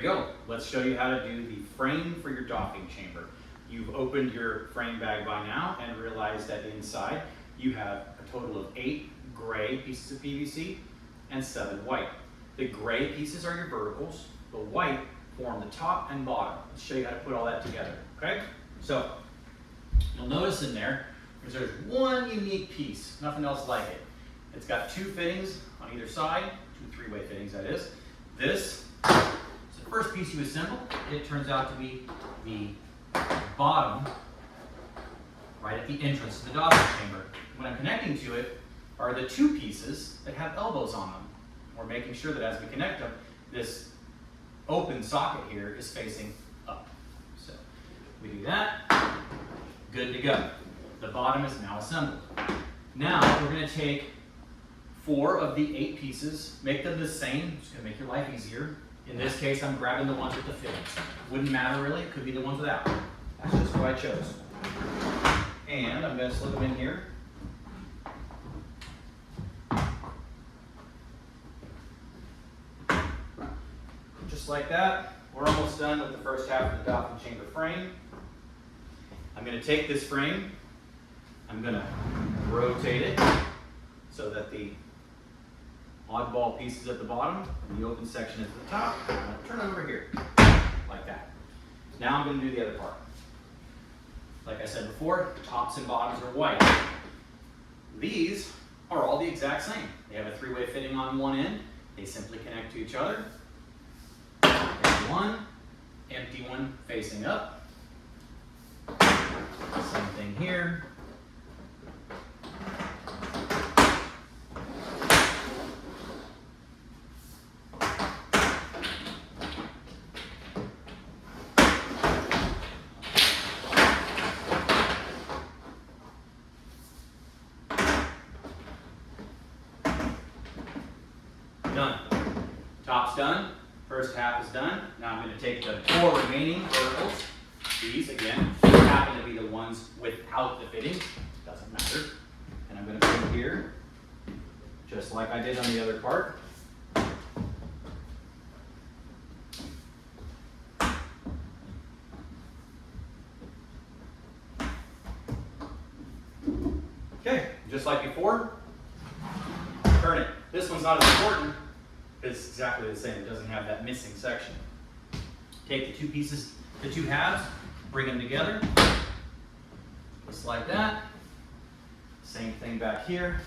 go. Let's show you how to do the frame for your docking chamber. You've opened your frame bag by now and realized that inside you have a total of 8 gray pieces of PVC and 7 white. The gray pieces are your verticals, the white form the top and bottom. Let's show you how to put all that together, okay? So, you'll notice in there, there's one unique piece, nothing else like it. It's got 2 fittings on either side, 2 3-way fittings that is. This is the first piece you assemble. It turns out to be the bottom, right at the entrance to the docking chamber. What I'm connecting to it are the 2 pieces that have elbows on them. We're making sure that as we connect them, this open socket here is facing up. So we do that, good to go. The bottom is now assembled. Now we're going to take 4 of the 8 pieces, make them the same, just going to make your life easier. In this case, I'm grabbing the ones with the fittings. Wouldn't matter really, it could be the ones without. That's just what I chose. And I'm going to slip them in here. Just like that. We're almost done with the first half of the docking chamber frame. I'm going to take this frame, I'm going to rotate it so that the oddball piece is at the bottom and the open section is at the top. I'm going to turn it over here, like that. Now I'm going to do the other part. Like I said before, tops and bottoms are white. These are all the exact same. They have a 3-way fitting on one end. They simply connect to each other. There's one, empty one facing up. Same thing here. Done. Top's done. First half is done. Now I'm going to take the 4 remaining verticals. These, again, happen to be the ones without the fitting. Doesn't matter. And I'm going to put it here, just like I did on the other part. Okay, just like before, turn it. This one's not as important. It's exactly the same. It doesn't have that missing section. Take the 2 pieces, the 2 halves, bring them together, just like that. Same thing back here.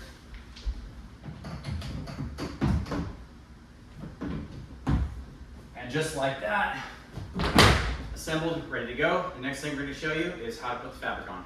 And just like that, assembled, ready to go. The next thing we're going to show you is how to put the fabric on.